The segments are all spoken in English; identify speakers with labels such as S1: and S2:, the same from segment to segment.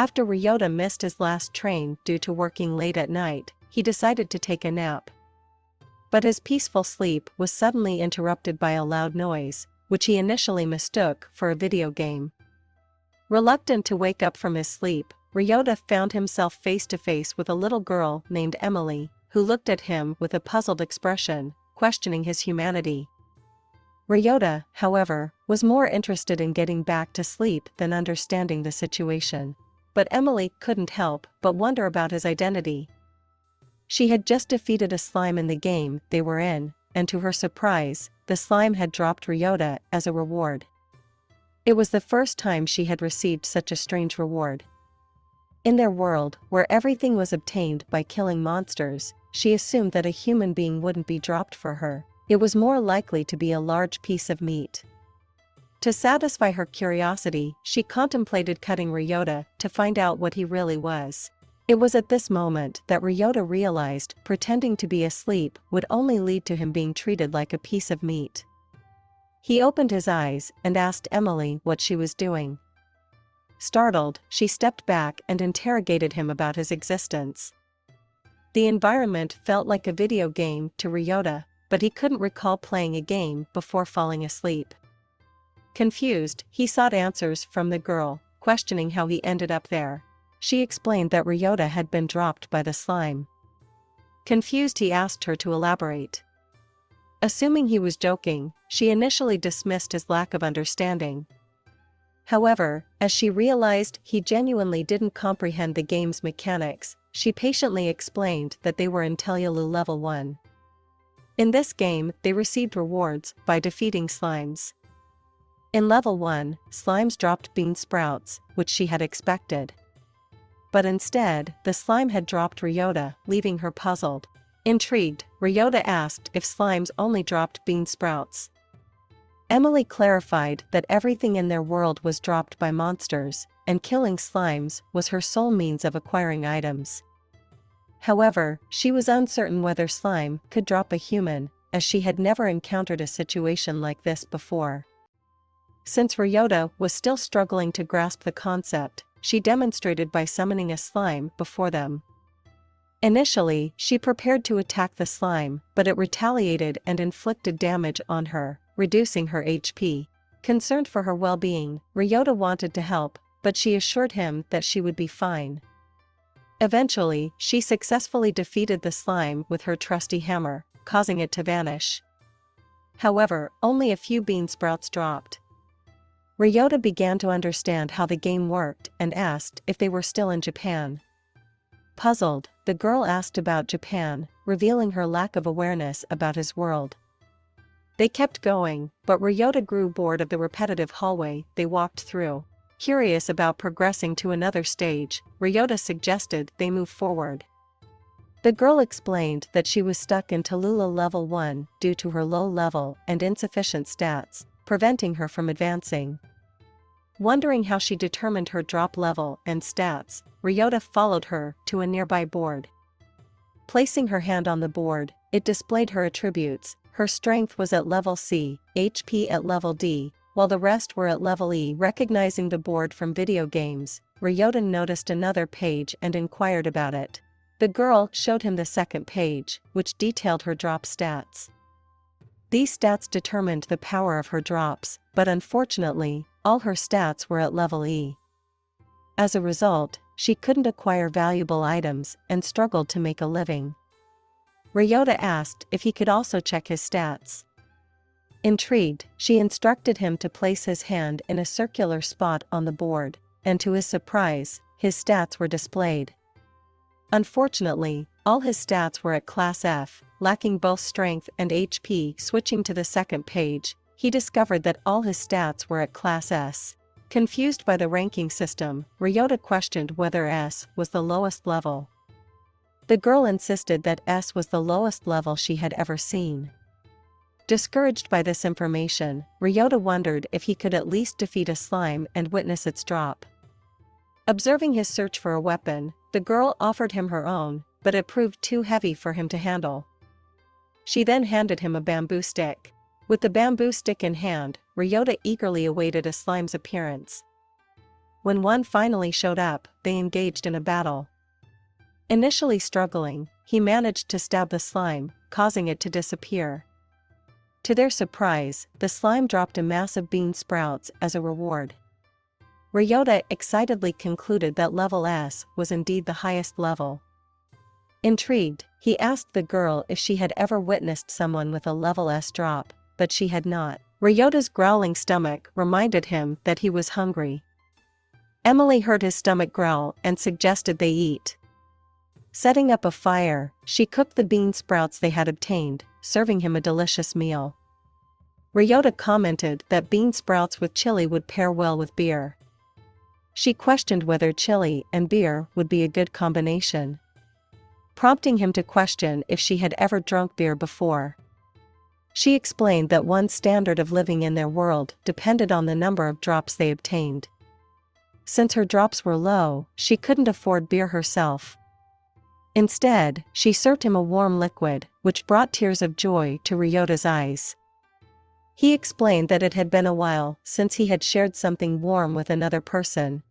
S1: After Ryota missed his last train due to working late at night, he decided to take a nap. But his peaceful sleep was suddenly interrupted by a loud noise, which he initially mistook for a video game. Reluctant to wake up from his sleep, Ryota found himself face to face with a little girl named Emily, who looked at him with a puzzled expression, questioning his humanity. Ryota, however, was more interested in getting back to sleep than understanding the situation. But Emily couldn't help but wonder about his identity. She had just defeated a slime in the game they were in, and to her surprise, the slime had dropped Ryota as a reward. It was the first time she had received such a strange reward. In their world, where everything was obtained by killing monsters, she assumed that a human being wouldn't be dropped for her. It was more likely to be a large piece of meat. To satisfy her curiosity, she contemplated cutting Ryota to find out what he really was. It was at this moment that Ryota realized pretending to be asleep would only lead to him being treated like a piece of meat. He opened his eyes and asked Emily what she was doing. Startled, she stepped back and interrogated him about his existence. The environment felt like a video game to Ryota, but he couldn't recall playing a game before falling asleep. Confused, he sought answers from the girl, questioning how he ended up there. She explained that Ryota had been dropped by the slime. Confused, he asked her to elaborate. Assuming he was joking, she initially dismissed his lack of understanding. However, as she realized he genuinely didn't comprehend the game's mechanics, she patiently explained that they were in Telyalu level 1. In this game, they received rewards by defeating slimes. In level 1, slimes dropped bean sprouts, which she had expected. But instead, the slime had dropped Ryota, leaving her puzzled. Intrigued, Ryota asked if slimes only dropped bean sprouts. Emily clarified that everything in their world was dropped by monsters, and killing slimes was her sole means of acquiring items. However, she was uncertain whether slime could drop a human, as she had never encountered a situation like this before. Since Ryota was still struggling to grasp the concept, she demonstrated by summoning a slime before them. Initially, she prepared to attack the slime, but it retaliated and inflicted damage on her, reducing her HP. Concerned for her well-being, Ryota wanted to help, but she assured him that she would be fine. Eventually, she successfully defeated the slime with her trusty hammer, causing it to vanish. However, only a few bean sprouts dropped. Ryota began to understand how the game worked and asked if they were still in Japan. Puzzled, the girl asked about Japan, revealing her lack of awareness about his world. They kept going, but Ryota grew bored of the repetitive hallway they walked through. Curious about progressing to another stage, Ryota suggested they move forward. The girl explained that she was stuck in Tallulah level 1 due to her low level and insufficient stats, preventing her from advancing. Wondering how she determined her drop level and stats, Ryota followed her to a nearby board. Placing her hand on the board, it displayed her attributes. Her strength was at level C, HP at level D, while the rest were at level E. Recognizing the board from video games, Ryota noticed another page and inquired about it. The girl showed him the second page, which detailed her drop stats. These stats determined the power of her drops, but unfortunately, all her stats were at level E. As a result, she couldn't acquire valuable items and struggled to make a living. Ryota asked if he could also check his stats. Intrigued, she instructed him to place his hand in a circular spot on the board, and to his surprise, his stats were displayed. Unfortunately, all his stats were at Class F, lacking both strength and HP. Switching to the second page, he discovered that all his stats were at Class S. Confused by the ranking system, Ryota questioned whether S was the lowest level. The girl insisted that S was the lowest level she had ever seen. Discouraged by this information, Ryota wondered if he could at least defeat a slime and witness its drop. Observing his search for a weapon, the girl offered him her own, but it proved too heavy for him to handle. She then handed him a bamboo stick. With the bamboo stick in hand, Ryota eagerly awaited a slime's appearance. when one finally showed up, they engaged in a battle. Initially struggling, he managed to stab the slime, causing it to disappear. To their surprise, the slime dropped a mass of bean sprouts as a reward. Ryota excitedly concluded that level S was indeed the highest level. Intrigued, he asked the girl if she had ever witnessed someone with a level S drop, but she had not. Ryota's growling stomach reminded him that he was hungry. Emily heard his stomach growl and suggested they eat. Setting up a fire, she cooked the bean sprouts they had obtained, serving him a delicious meal. Ryota commented that bean sprouts with chili would pair well with beer. She questioned whether chili and beer would be a good combination, prompting him to question if she had ever drunk beer before. She explained that one's standard of living in their world depended on the number of drops they obtained. Since her drops were low, she couldn't afford beer herself. Instead, she served him a warm liquid, which brought tears of joy to Ryota's eyes. He explained that it had been a while since he had shared something warm with another person.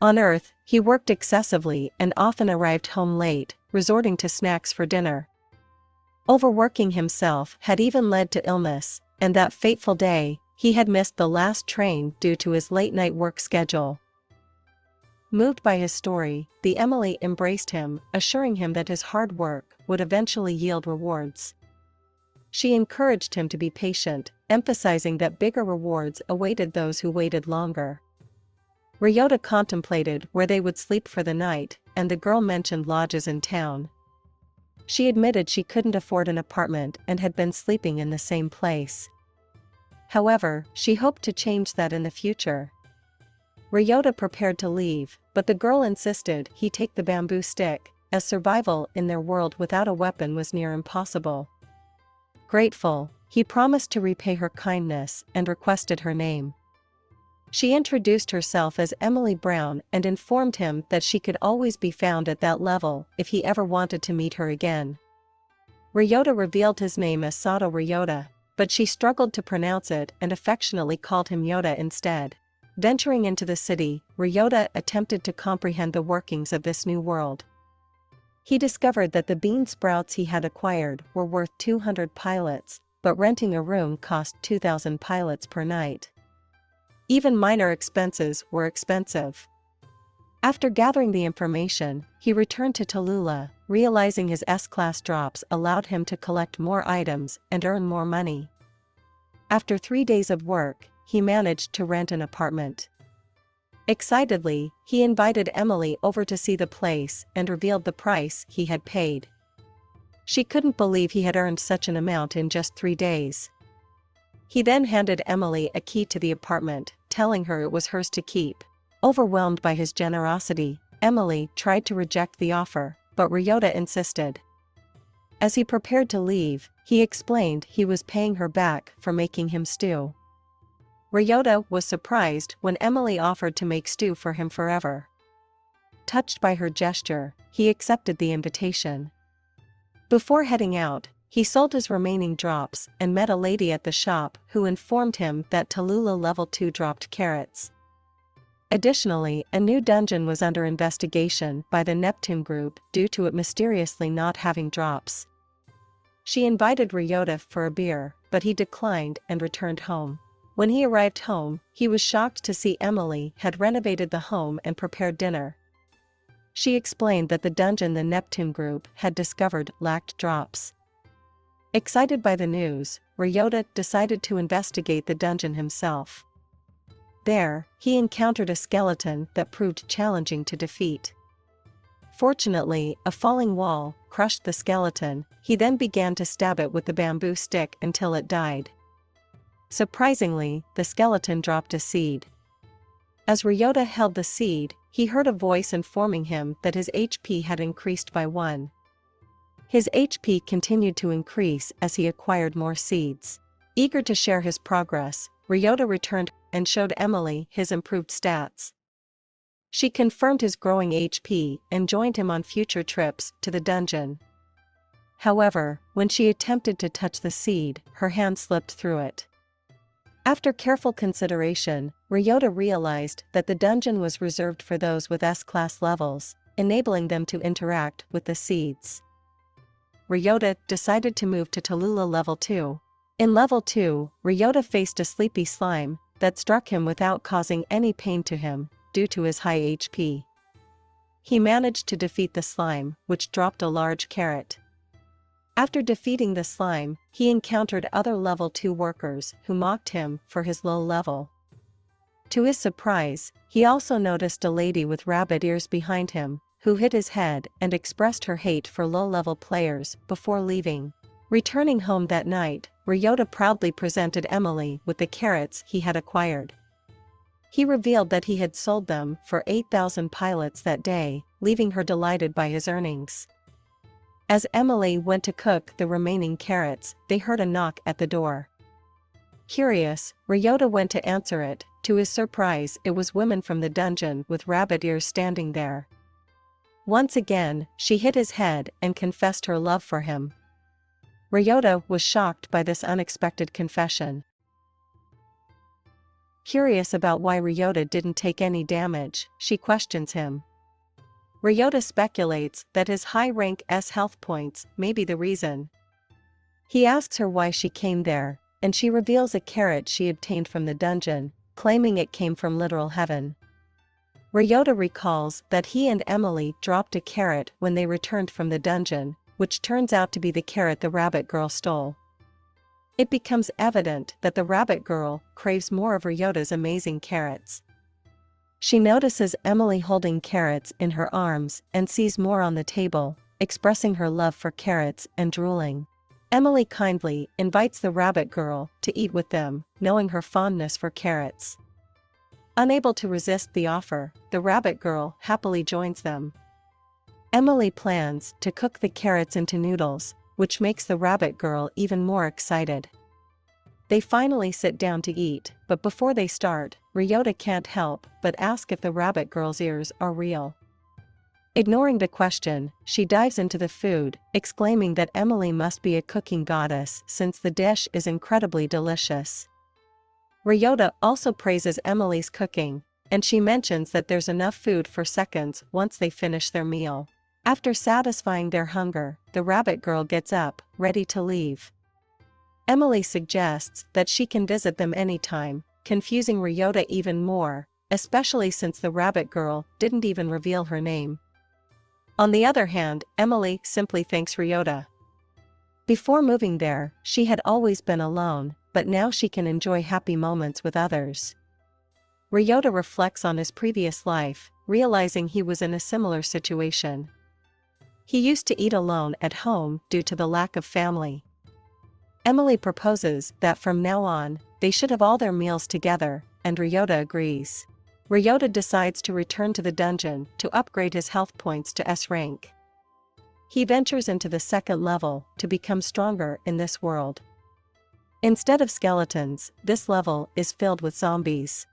S1: On Earth, he worked excessively and often arrived home late, resorting to snacks for dinner. Overworking himself had even led to illness, and that fateful day, he had missed the last train due to his late-night work schedule. Moved by his story, the Emily embraced him, assuring him that his hard work would eventually yield rewards. She encouraged him to be patient, emphasizing that bigger rewards awaited those who waited longer. Ryota contemplated where they would sleep for the night, and the girl mentioned lodges in town. She admitted she couldn't afford an apartment and had been sleeping in the same place. However, she hoped to change that in the future. Ryota prepared to leave, but the girl insisted he take the bamboo stick, as survival in their world without a weapon was near impossible. Grateful, he promised to repay her kindness and requested her name. She introduced herself as Emily Brown and informed him that she could always be found at that level if he ever wanted to meet her again. Ryota revealed his name as Sato Ryota, but she struggled to pronounce it and affectionately called him Yota instead. Venturing into the city, Ryota attempted to comprehend the workings of this new world. He discovered that the bean sprouts he had acquired were worth 200 pilots, but renting a room cost 2,000 pilots per night. Even minor expenses were expensive. After gathering the information, he returned to Tallulah, realizing his S-class drops allowed him to collect more items and earn more money. After 3 days of work, he managed to rent an apartment. Excitedly, he invited Emily over to see the place and revealed the price he had paid. She couldn't believe he had earned such an amount in just 3 days. He then handed Emily a key to the apartment, telling her it was hers to keep. Overwhelmed by his generosity, Emily tried to reject the offer, but Ryota insisted. As he prepared to leave, he explained he was paying her back for making him stew. Ryota was surprised when Emily offered to make stew for him forever. Touched by her gesture, he accepted the invitation. Before heading out, he sold his remaining drops and met a lady at the shop who informed him that Tallulah level 2 dropped carrots. Additionally, a new dungeon was under investigation by the Neptune group due to it mysteriously not having drops. She invited Ryota for a beer, but he declined and returned home. When he arrived home, he was shocked to see Emily had renovated the home and prepared dinner. She explained that the dungeon the Neptune group had discovered lacked drops. Excited by the news, Ryota decided to investigate the dungeon himself. There, he encountered a skeleton that proved challenging to defeat. Fortunately, a falling wall crushed the skeleton. He then began to stab it with the bamboo stick until it died. Surprisingly, the skeleton dropped a seed. As Ryota held the seed, he heard a voice informing him that his HP had increased by 1. His HP continued to increase as he acquired more seeds. Eager to share his progress, Ryota returned and showed Emily his improved stats. She confirmed his growing HP and joined him on future trips to the dungeon. However, when she attempted to touch the seed, her hand slipped through it. After careful consideration, Ryota realized that the dungeon was reserved for those with S-class levels, enabling them to interact with the seeds. Ryota decided to move to Tallulah level 2. In level 2, Ryota faced a sleepy slime that struck him without causing any pain to him, due to his high HP. He managed to defeat the slime, which dropped a large carrot. After defeating the slime, he encountered other level 2 workers who mocked him for his low level. To his surprise, he also noticed a lady with rabbit ears behind him, who hit his head and expressed her hate for low-level players before leaving. Returning home that night, Ryota proudly presented Emily with the carrots he had acquired. He revealed that he had sold them for 8,000 pilots that day, leaving her delighted by his earnings. As Emily went to cook the remaining carrots, they heard a knock at the door. Curious, Ryota went to answer it. To his surprise, it was women from the dungeon with rabbit ears standing there. Once again, she hit his head and confessed her love for him. Ryota was shocked by this unexpected confession. Curious about why Ryota didn't take any damage, she questions him. Ryota speculates that his high rank S health points may be the reason. He asks her why she came there, and she reveals a carrot she obtained from the dungeon, claiming it came from literal heaven. Ryota recalls that he and Emily dropped a carrot when they returned from the dungeon, which turns out to be the carrot the rabbit girl stole. It becomes evident that the rabbit girl craves more of Ryota's amazing carrots. She notices Emily holding carrots in her arms and sees more on the table, expressing her love for carrots and drooling. Emily kindly invites the rabbit girl to eat with them, knowing her fondness for carrots. Unable to resist the offer, the rabbit girl happily joins them. Emily plans to cook the carrots into noodles, which makes the rabbit girl even more excited. They finally sit down to eat, but before they start, Ryota can't help but ask if the rabbit girl's ears are real. Ignoring the question, she dives into the food, exclaiming that Emily must be a cooking goddess since the dish is incredibly delicious. Ryota also praises Emily's cooking, and she mentions that there's enough food for seconds once they finish their meal. After satisfying their hunger, the rabbit girl gets up, ready to leave. Emily suggests that she can visit them anytime, confusing Ryota even more, especially since the rabbit girl didn't even reveal her name. On the other hand, Emily simply thanks Ryota. Before moving there, she had always been alone, but now she can enjoy happy moments with others. Ryota reflects on his previous life, realizing he was in a similar situation. He used to eat alone at home due to the lack of family. Emily proposes that from now on, they should have all their meals together, and Ryota agrees. Ryota decides to return to the dungeon to upgrade his health points to S rank. He ventures into the second level to become stronger in this world. Instead of skeletons, this level is filled with zombies.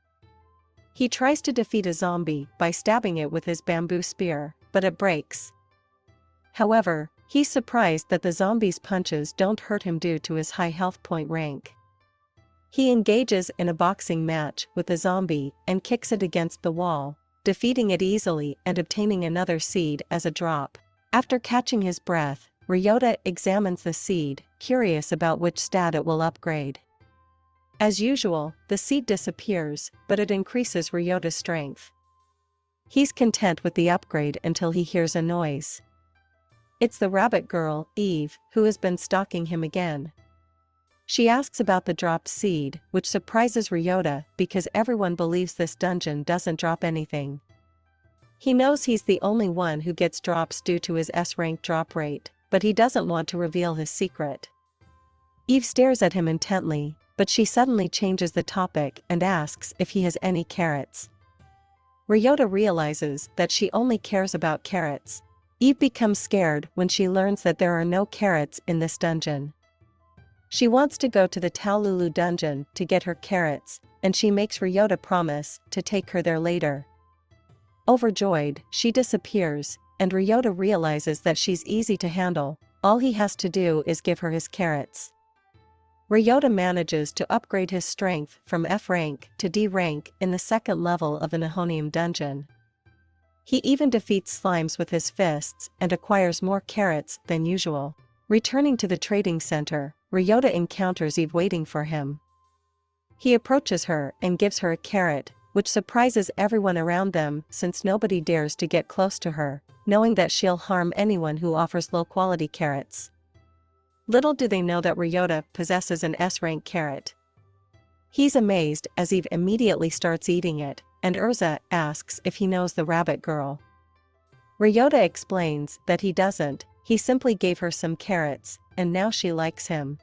S1: He tries to defeat a zombie by stabbing it with his bamboo spear, but it breaks. However, he's surprised that the zombie's punches don't hurt him due to his high health point rank. He engages in a boxing match with the zombie and kicks it against the wall, defeating it easily and obtaining another seed as a drop. After catching his breath, Ryota examines the seed, curious about which stat it will upgrade. As usual, the seed disappears, but it increases Ryota's strength. He's content with the upgrade until he hears a noise. It's the rabbit girl, Eve, who has been stalking him again. She asks about the dropped seed, which surprises Ryota because everyone believes this dungeon doesn't drop anything. He knows he's the only one who gets drops due to his S-rank drop rate, but he doesn't want to reveal his secret. Eve stares at him intently, but she suddenly changes the topic and asks if he has any carrots. Ryota realizes that she only cares about carrots. Eve becomes scared when she learns that there are no carrots in this dungeon. She wants to go to the Tallulah dungeon to get her carrots, and she makes Ryota promise to take her there later. Overjoyed, she disappears, and Ryota realizes that she's easy to handle. All he has to do is give her his carrots. Ryota manages to upgrade his strength from F rank to D rank in the second level of the Nihonium dungeon. He even defeats slimes with his fists and acquires more carrots than usual. Returning to the trading center, Ryota encounters Eve waiting for him. He approaches her and gives her a carrot, which surprises everyone around them since nobody dares to get close to her, knowing that she'll harm anyone who offers low-quality carrots. Little do they know that Ryota possesses an S-rank carrot. He's amazed as Eve immediately starts eating it, and Urza asks if he knows the rabbit girl. Ryota explains that he doesn't, he simply gave her some carrots, and now she likes him.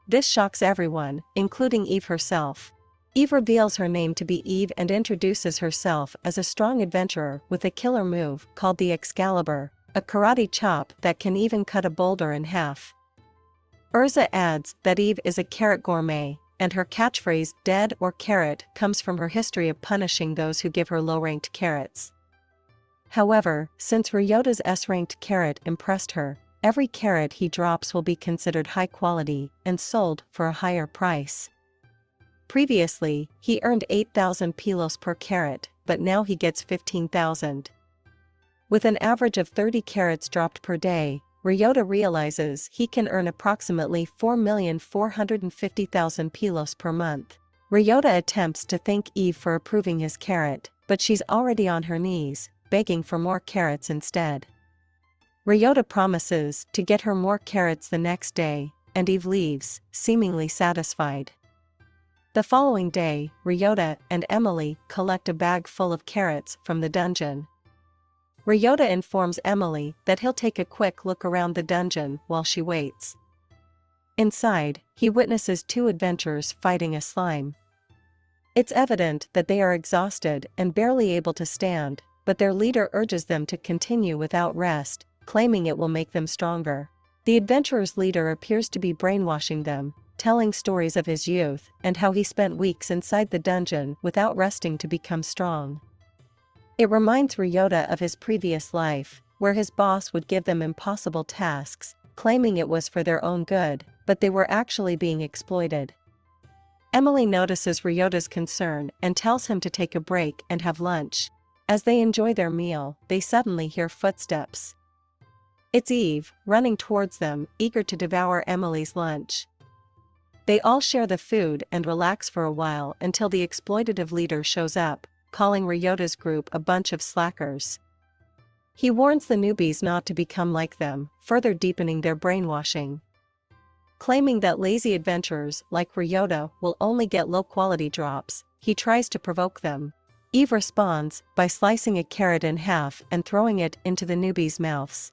S1: This shocks everyone, including Eve herself. Eve reveals her name to be Eve and introduces herself as a strong adventurer with a killer move called the Excalibur, a karate chop that can even cut a boulder in half. Urza adds that Eve is a carrot gourmet, and her catchphrase "dead or carrot" comes from her history of punishing those who give her low-ranked carrots. However, since Ryota's S-ranked carrot impressed her, every carrot he drops will be considered high quality and sold for a higher price. Previously, he earned 8,000 pilos per carrot, but now he gets 15,000. With an average of 30 carrots dropped per day, Ryota realizes he can earn approximately 4,450,000 pilos per month. Ryota attempts to thank Eve for approving his carrot, but she's already on her knees, begging for more carrots instead. Ryota promises to get her more carrots the next day, and Eve leaves, seemingly satisfied. The following day, Ryota and Emily collect a bag full of carrots from the dungeon. Ryota informs Emily that he'll take a quick look around the dungeon while she waits. Inside, he witnesses two adventurers fighting a slime. It's evident that they are exhausted and barely able to stand, but their leader urges them to continue without rest, claiming it will make them stronger. The adventurers' leader appears to be brainwashing them, telling stories of his youth and how he spent weeks inside the dungeon without resting to become strong. It reminds Ryota of his previous life, where his boss would give them impossible tasks, claiming it was for their own good, but they were actually being exploited. Emily notices Ryota's concern and tells him to take a break and have lunch. As they enjoy their meal, they suddenly hear footsteps. It's Eve, running towards them, eager to devour Emily's lunch. They all share the food and relax for a while until the exploitative leader shows up, calling Ryota's group a bunch of slackers. He warns the newbies not to become like them, further deepening their brainwashing. Claiming that lazy adventurers like Ryota will only get low-quality drops, he tries to provoke them. Eve responds by slicing a carrot in half and throwing it into the newbies' mouths.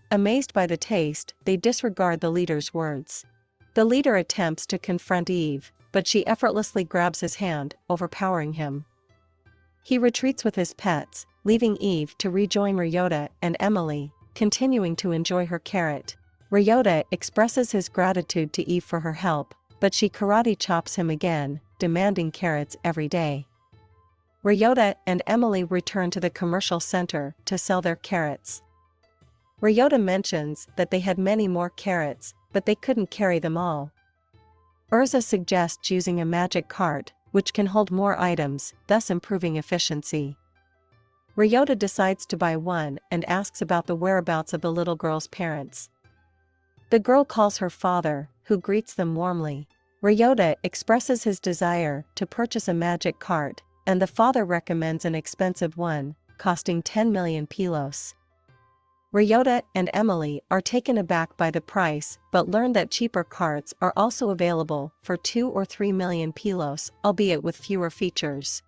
S1: Amazed by the taste, they disregard the leader's words. The leader attempts to confront Eve, but she effortlessly grabs his hand, overpowering him. He retreats with his pets, leaving Eve to rejoin Ryota and Emily, continuing to enjoy her carrot. Ryota expresses his gratitude to Eve for her help, but she karate chops him again, demanding carrots every day. Ryota and Emily return to the commercial center to sell their carrots. Ryota mentions that they had many more carrots, but they couldn't carry them all. Urza suggests using a magic cart, which can hold more items, thus improving efficiency. Ryota decides to buy one and asks about the whereabouts of the little girl's parents. The girl calls her father, who greets them warmly. Ryota expresses his desire to purchase a magic cart, and the father recommends an expensive one, costing 10 million pilos. Ryota and Emily are taken aback by the price but learn that cheaper carts are also available for 2 or 3 million pilos, albeit with fewer features.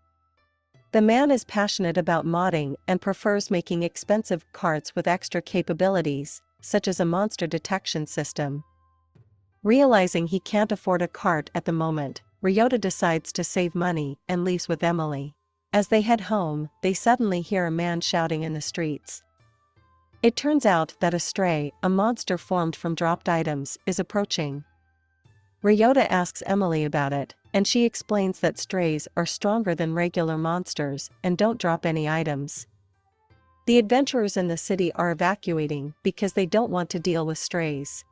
S1: The man is passionate about modding and prefers making expensive carts with extra capabilities, such as a monster detection system. Realizing he can't afford a cart at the moment, Ryota decides to save money and leaves with Emily. As they head home, they suddenly hear a man shouting in the streets. It turns out that a stray, a monster formed from dropped items, is approaching. Ryota asks Emily about it, and she explains that strays are stronger than regular monsters and don't drop any items. The adventurers in the city are evacuating because they don't want to deal with strays.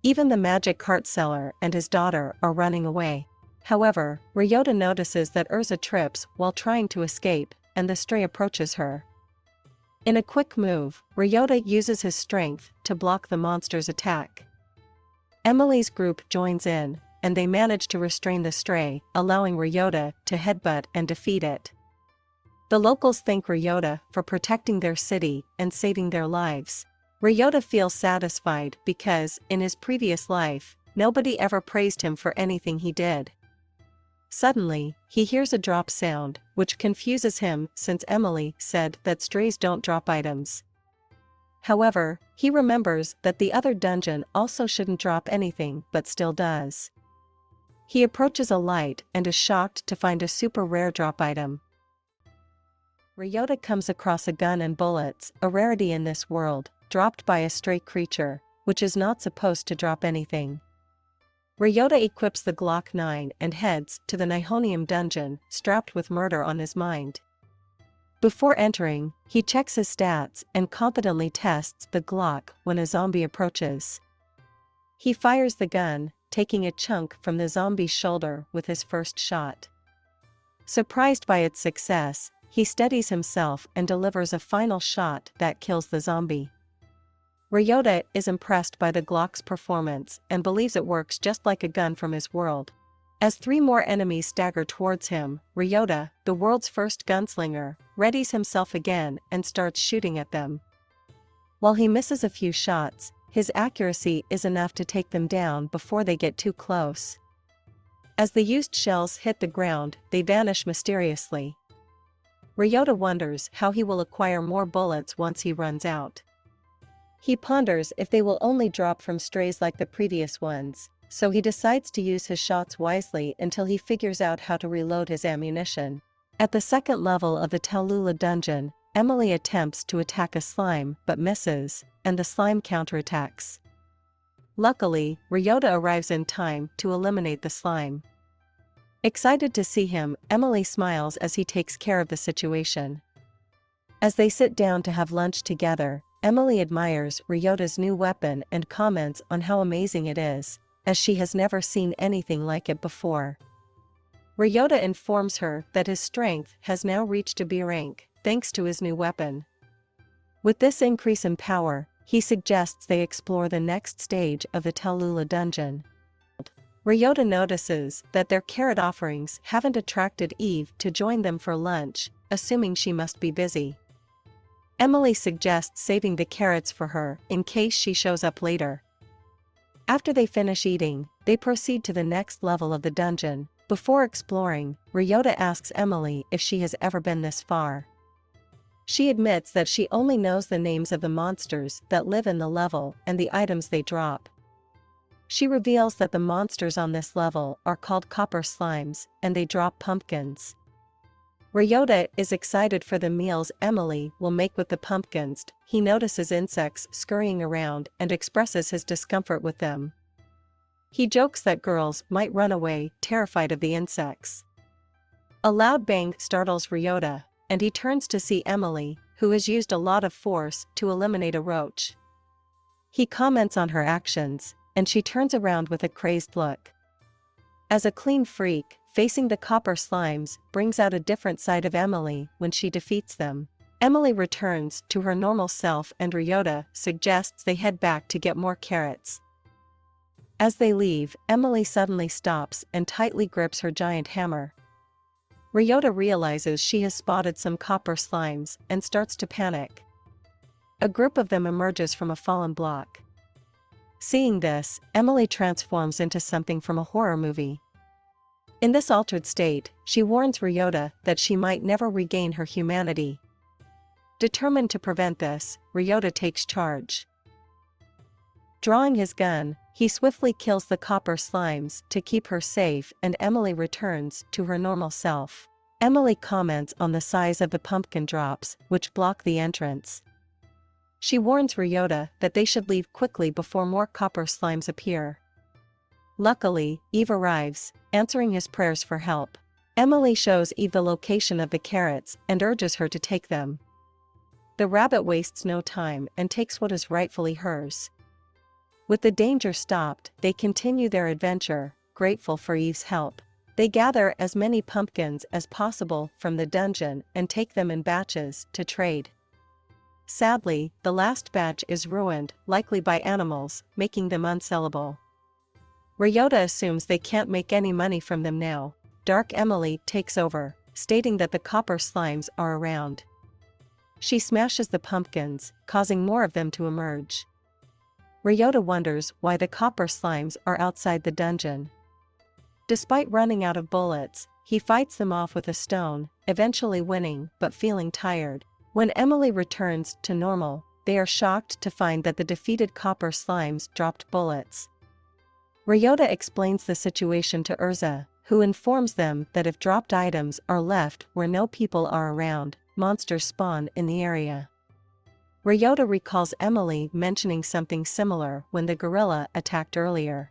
S1: Even the magic cart seller and his daughter are running away. However, Ryota notices that Urza trips while trying to escape, and the stray approaches her. In a quick move, Ryota uses his strength to block the monster's attack. Emily's group joins in, and they manage to restrain the stray, allowing Ryota to headbutt and defeat it. The locals thank Ryota for protecting their city and saving their lives. Ryota feels satisfied because, in his previous life, nobody ever praised him for anything he did. Suddenly, he hears a drop sound, which confuses him since Emily said that strays don't drop items. However, he remembers that the other dungeon also shouldn't drop anything but still does. He approaches a light and is shocked to find a super rare drop item. Ryota comes across a gun and bullets, a rarity in this world, dropped by a stray creature, which is not supposed to drop anything. Ryota equips the Glock 9 and heads to the Nihonium dungeon, strapped with murder on his mind. Before entering, he checks his stats and confidently tests the Glock when a zombie approaches. He fires the gun, taking a chunk from the zombie's shoulder with his first shot. Surprised by its success, he steadies himself and delivers a final shot that kills the zombie. Ryota is impressed by the Glock's performance and believes it works just like a gun from his world. As 3 more enemies stagger towards him, Ryota, the world's first gunslinger, readies himself again and starts shooting at them. While he misses a few shots, his accuracy is enough to take them down before they get too close. As the used shells hit the ground, they vanish mysteriously. Ryota wonders how he will acquire more bullets once he runs out. He ponders if they will only drop from strays like the previous ones, so he decides to use his shots wisely until he figures out how to reload his ammunition. At the second level of the Tallulah dungeon, Emily attempts to attack a slime but misses, and the slime counterattacks. Luckily, Ryota arrives in time to eliminate the slime. Excited to see him, Emily smiles as he takes care of the situation. As they sit down to have lunch together, Emily admires Ryota's new weapon and comments on how amazing it is, as she has never seen anything like it before. Ryota informs her that his strength has now reached a B rank, thanks to his new weapon. With this increase in power, he suggests they explore the next stage of the Tallulah dungeon. Ryota notices that their carrot offerings haven't attracted Eve to join them for lunch, assuming she must be busy. Emily suggests saving the carrots for her in case she shows up later. After they finish eating, they proceed to the next level of the dungeon. Before exploring, Ryota asks Emily if she has ever been this far. She admits that she only knows the names of the monsters that live in the level and the items they drop. She reveals that the monsters on this level are called copper slimes, and they drop pumpkins. Ryota is excited for the meals Emily will make with the pumpkins. He notices insects scurrying around and expresses his discomfort with them. He jokes that girls might run away, terrified of the insects. A loud bang startles Ryota, and he turns to see Emily, who has used a lot of force to eliminate a roach. He comments on her actions, and she turns around with a crazed look. As a clean freak, facing the copper slimes brings out a different side of Emily when she defeats them. Emily returns to her normal self and Ryota suggests they head back to get more carrots. As they leave, Emily suddenly stops and tightly grips her giant hammer. Ryota realizes she has spotted some copper slimes and starts to panic. A group of them emerges from a fallen block. Seeing this, Emily transforms into something from a horror movie. In this altered state, she warns Ryota that she might never regain her humanity. Determined to prevent this, Ryota takes charge. Drawing his gun, he swiftly kills the copper slimes to keep her safe, and Emily returns to her normal self. Emily comments on the size of the pumpkin drops, which block the entrance. She warns Ryota that they should leave quickly before more copper slimes appear. Luckily, Eve arrives, answering his prayers for help. Emily shows Eve the location of the carrots and urges her to take them. The rabbit wastes no time and takes what is rightfully hers. With the danger stopped, they continue their adventure, grateful for Eve's help. They gather as many pumpkins as possible from the dungeon and take them in batches to trade. Sadly, the last batch is ruined, likely by animals, making them unsellable. Ryota assumes they can't make any money from them now. Dark Emily takes over, stating that the copper slimes are around. She smashes the pumpkins, causing more of them to emerge. Ryota wonders why the copper slimes are outside the dungeon. Despite running out of bullets, he fights them off with a stone, eventually winning but feeling tired. When Emily returns to normal, they are shocked to find that the defeated copper slimes dropped bullets. Ryota explains the situation to Urza, who informs them that if dropped items are left where no people are around, monsters spawn in the area. Ryota recalls Emily mentioning something similar when the gorilla attacked earlier.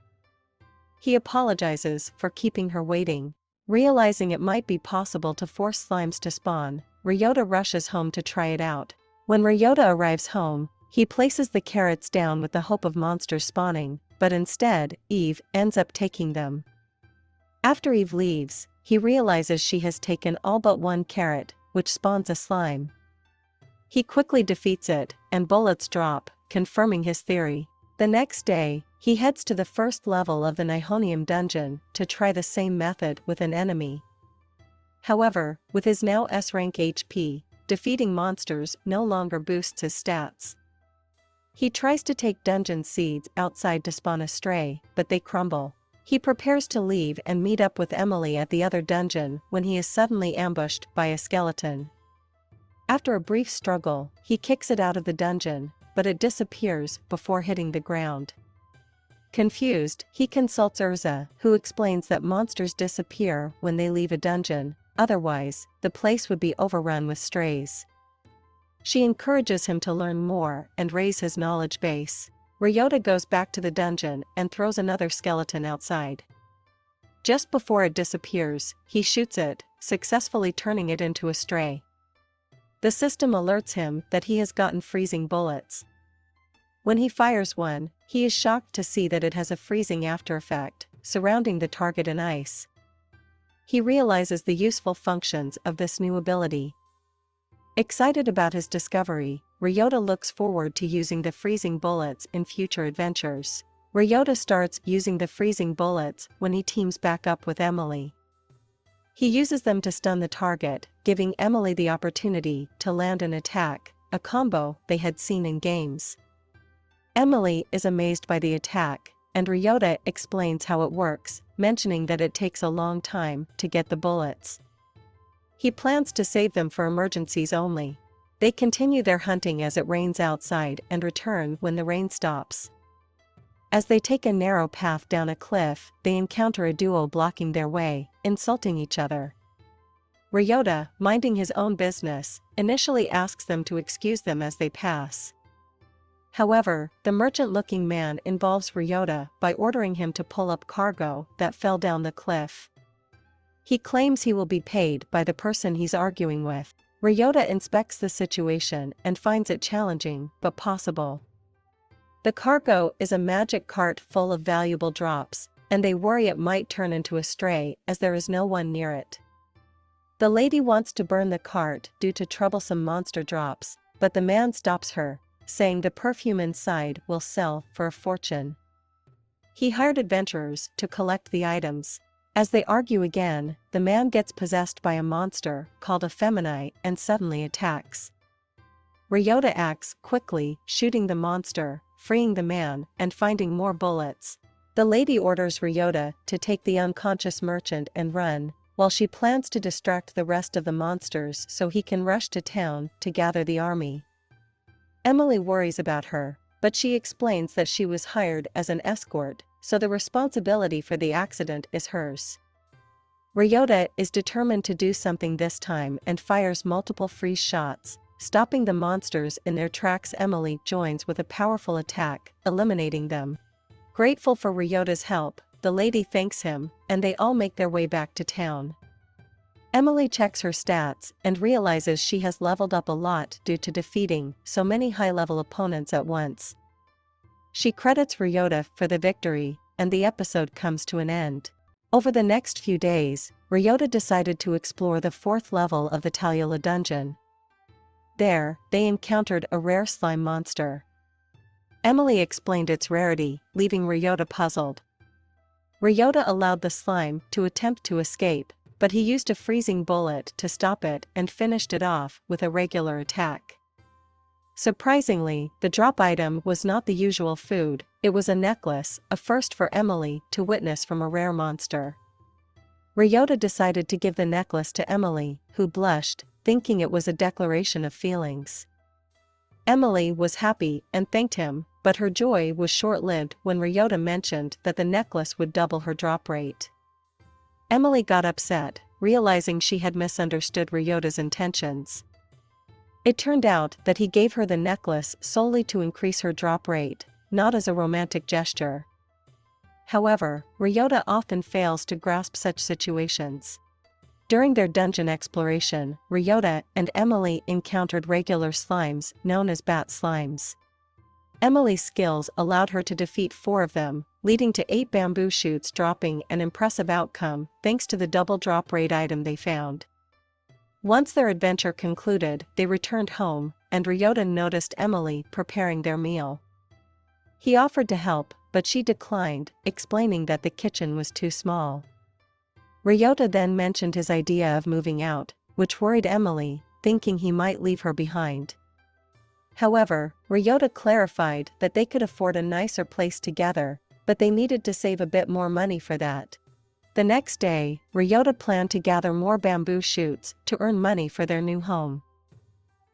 S1: He apologizes for keeping her waiting. Realizing it might be possible to force slimes to spawn, Ryota rushes home to try it out. When Ryota arrives home, he places the carrots down with the hope of monsters spawning, but instead, Eve ends up taking them. After Eve leaves, he realizes she has taken all but one carrot, which spawns a slime. He quickly defeats it, and bullets drop, confirming his theory. The next day, he heads to the first level of the Nihonium dungeon to try the same method with an enemy. However, with his now S-rank HP, defeating monsters no longer boosts his stats. He tries to take dungeon seeds outside to spawn a stray, but they crumble. He prepares to leave and meet up with Emily at the other dungeon when he is suddenly ambushed by a skeleton. After a brief struggle, he kicks it out of the dungeon, but it disappears before hitting the ground. Confused, he consults Urza, who explains that monsters disappear when they leave a dungeon, otherwise, the place would be overrun with strays. She encourages him to learn more and raise his knowledge base. Ryota goes back to the dungeon and throws another skeleton outside. Just before it disappears, he shoots it, successfully turning it into a stray. The system alerts him that he has gotten freezing bullets. When he fires one, he is shocked to see that it has a freezing aftereffect, surrounding the target in ice. He realizes the useful functions of this new ability. Excited about his discovery, Ryota looks forward to using the freezing bullets in future adventures. Ryota starts using the freezing bullets when he teams back up with Emily. He uses them to stun the target, giving Emily the opportunity to land an attack, a combo they had seen in games. Emily is amazed by the attack, and Ryota explains how it works, mentioning that it takes a long time to get the bullets. He plans to save them for emergencies only. They continue their hunting as it rains outside and return when the rain stops. As they take a narrow path down a cliff, they encounter a duo blocking their way, insulting each other. Ryota, minding his own business, initially asks them to excuse them as they pass. However, the merchant-looking man involves Ryota by ordering him to pull up cargo that fell down the cliff. He claims he will be paid by the person he's arguing with. Ryota inspects the situation and finds it challenging but possible. The cargo is a magic cart full of valuable drops, and they worry it might turn into a stray as there is no one near it. The lady wants to burn the cart due to troublesome monster drops, but the man stops her, saying the perfume inside will sell for a fortune. He hired adventurers to collect the items. As they argue again, the man gets possessed by a monster called a Femini and suddenly attacks. Ryota acts quickly, shooting the monster, freeing the man, and finding more bullets. The lady orders Ryota to take the unconscious merchant and run, while she plans to distract the rest of the monsters so he can rush to town to gather the army. Emily worries about her, but she explains that she was hired as an escort, so the responsibility for the accident is hers. Ryota is determined to do something this time and fires multiple freeze shots, stopping the monsters in their tracks. Emily joins with a powerful attack, eliminating them. Grateful for Ryota's help, the lady thanks him, and they all make their way back to town. Emily checks her stats and realizes she has leveled up a lot due to defeating so many high-level opponents at once. She credits Ryota for the victory, and the episode comes to an end. Over the next few days, Ryota decided to explore the 4th level of the Talula dungeon. There, they encountered a rare slime monster. Emily explained its rarity, leaving Ryota puzzled. Ryota allowed the slime to attempt to escape, but he used a freezing bullet to stop it and finished it off with a regular attack. Surprisingly, the drop item was not the usual food, it was a necklace, a first for Emily to witness from a rare monster. Ryota decided to give the necklace to Emily, who blushed, thinking it was a declaration of feelings. Emily was happy and thanked him, but her joy was short-lived when Ryota mentioned that the necklace would double her drop rate. Emily got upset, realizing she had misunderstood Ryota's intentions. It turned out that he gave her the necklace solely to increase her drop rate, not as a romantic gesture. However, Ryota often fails to grasp such situations. During their dungeon exploration, Ryota and Emily encountered regular slimes known as bat slimes. Emily's skills allowed her to defeat 4 of them, leading to 8 bamboo shoots dropping an impressive outcome thanks to the double drop rate item they found. Once their adventure concluded, they returned home, and Ryota noticed Emily preparing their meal. He offered to help, but she declined, explaining that the kitchen was too small. Ryota then mentioned his idea of moving out, which worried Emily, thinking he might leave her behind. However, Ryota clarified that they could afford a nicer place together, but they needed to save a bit more money for that. The next day, Ryota planned to gather more bamboo shoots to earn money for their new home.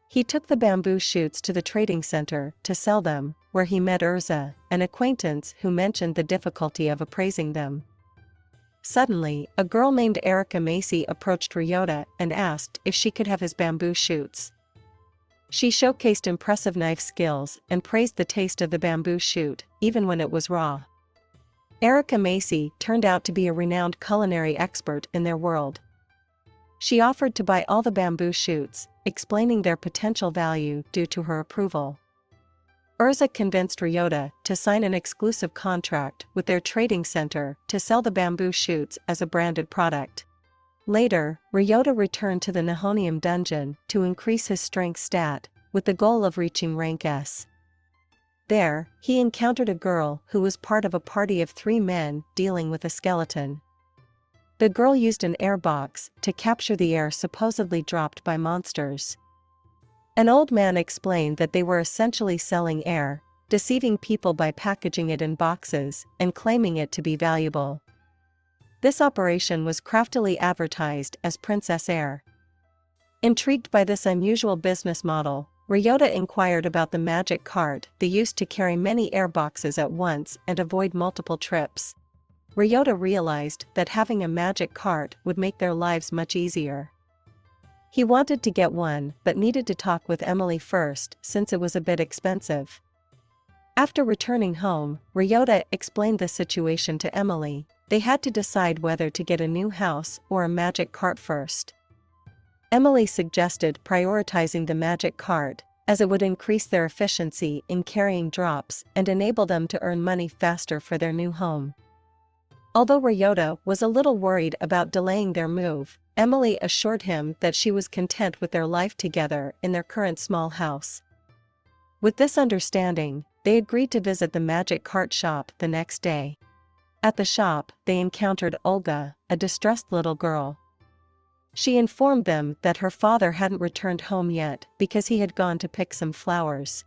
S1: He took the bamboo shoots to the trading center to sell them, where he met Urza, an acquaintance who mentioned the difficulty of appraising them. Suddenly, a girl named Erica Macy approached Ryota and asked if she could have his bamboo shoots. She showcased impressive knife skills and praised the taste of the bamboo shoot, even when it was raw. Erica Macy turned out to be a renowned culinary expert in their world. She offered to buy all the bamboo shoots, explaining their potential value due to her approval. Urza convinced Ryota to sign an exclusive contract with their trading center to sell the bamboo shoots as a branded product. Later, Ryota returned to the Nihonium dungeon to increase his strength stat, with the goal of reaching rank S. There, he encountered a girl who was part of a party of 3 men dealing with a skeleton. The girl used an air box to capture the air supposedly dropped by monsters. An old man explained that they were essentially selling air, deceiving people by packaging it in boxes and claiming it to be valuable. This operation was craftily advertised as Princess Air. Intrigued by this unusual business model, Ryota inquired about the magic cart they used to carry many air boxes at once and avoid multiple trips. Ryota realized that having a magic cart would make their lives much easier. He wanted to get one but needed to talk with Emily first since it was a bit expensive. After returning home, Ryota explained the situation to Emily. They had to decide whether to get a new house or a magic cart first. Emily suggested prioritizing the magic cart, as it would increase their efficiency in carrying drops and enable them to earn money faster for their new home. Although Ryota was a little worried about delaying their move, Emily assured him that she was content with their life together in their current small house. With this understanding, they agreed to visit the magic cart shop the next day. At the shop, they encountered Olga, a distressed little girl. She informed them that her father hadn't returned home yet because he had gone to pick some flowers.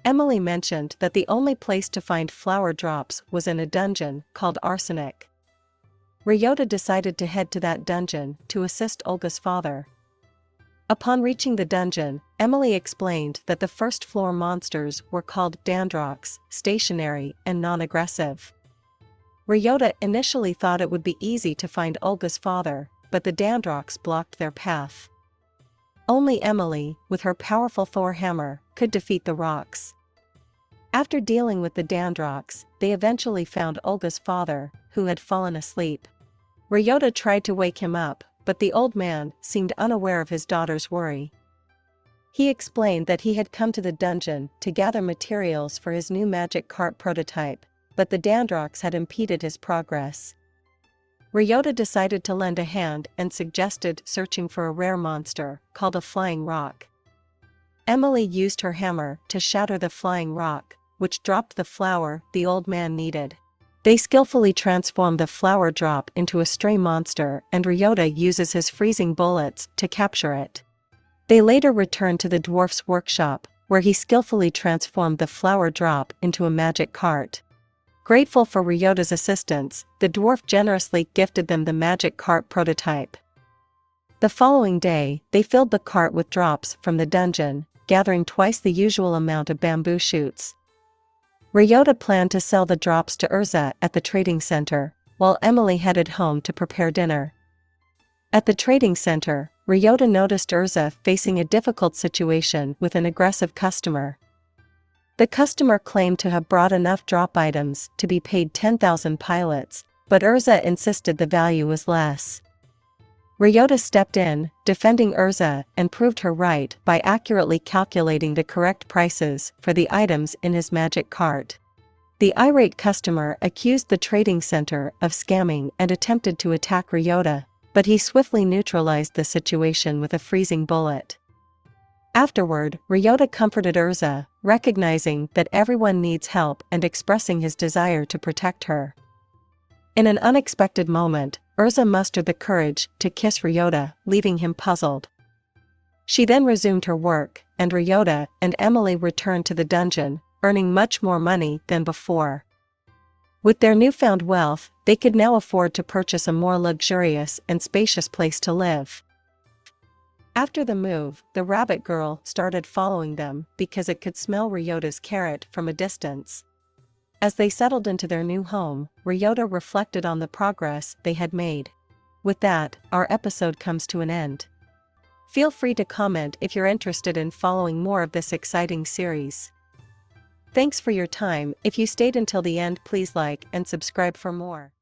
S1: Emily mentioned that the only place to find flower drops was in a dungeon called Arsenic. Ryota decided to head to that dungeon to assist Olga's father. Upon reaching the dungeon, Emily explained that the first floor monsters were called Dandrox, stationary and non-aggressive. Ryota initially thought it would be easy to find Olga's father, but the Dandrox blocked their path. Only Emily, with her powerful Thor hammer, could defeat the rocks. After dealing with the Dandrox, they eventually found Olga's father, who had fallen asleep. Ryota tried to wake him up, but the old man seemed unaware of his daughter's worry. He explained that he had come to the dungeon to gather materials for his new magic cart prototype, but the Dandrox had impeded his progress. Ryota decided to lend a hand and suggested searching for a rare monster, called a flying rock. Emily used her hammer to shatter the flying rock, which dropped the flower the old man needed. They skillfully transform the flower drop into a stray monster, and Ryota uses his freezing bullets to capture it. They later return to the dwarf's workshop, where he skillfully transformed the flower drop into a magic cart. Grateful for Ryota's assistance, the dwarf generously gifted them the magic cart prototype. The following day, they filled the cart with drops from the dungeon, gathering twice the usual amount of bamboo shoots. Ryota planned to sell the drops to Urza at the trading center, while Emily headed home to prepare dinner. At the trading center, Ryota noticed Urza facing a difficult situation with an aggressive customer. The customer claimed to have brought enough drop items to be paid 10,000 pilots, but Urza insisted the value was less. Ryota stepped in, defending Urza, and proved her right by accurately calculating the correct prices for the items in his magic cart. The irate customer accused the trading center of scamming and attempted to attack Ryota, but he swiftly neutralized the situation with a freezing bullet. Afterward, Ryota comforted Urza, recognizing that everyone needs help and expressing his desire to protect her. In an unexpected moment, Urza mustered the courage to kiss Ryota, leaving him puzzled. She then resumed her work, and Ryota and Emily returned to the dungeon, earning much more money than before. With their newfound wealth, they could now afford to purchase a more luxurious and spacious place to live. After the move, the rabbit girl started following them because it could smell Ryota's carrot from a distance. As they settled into their new home, Ryota reflected on the progress they had made. With that, our episode comes to an end. Feel free to comment if you're interested in following more of this exciting series. Thanks for your time. If you stayed until the end, please like and subscribe for more.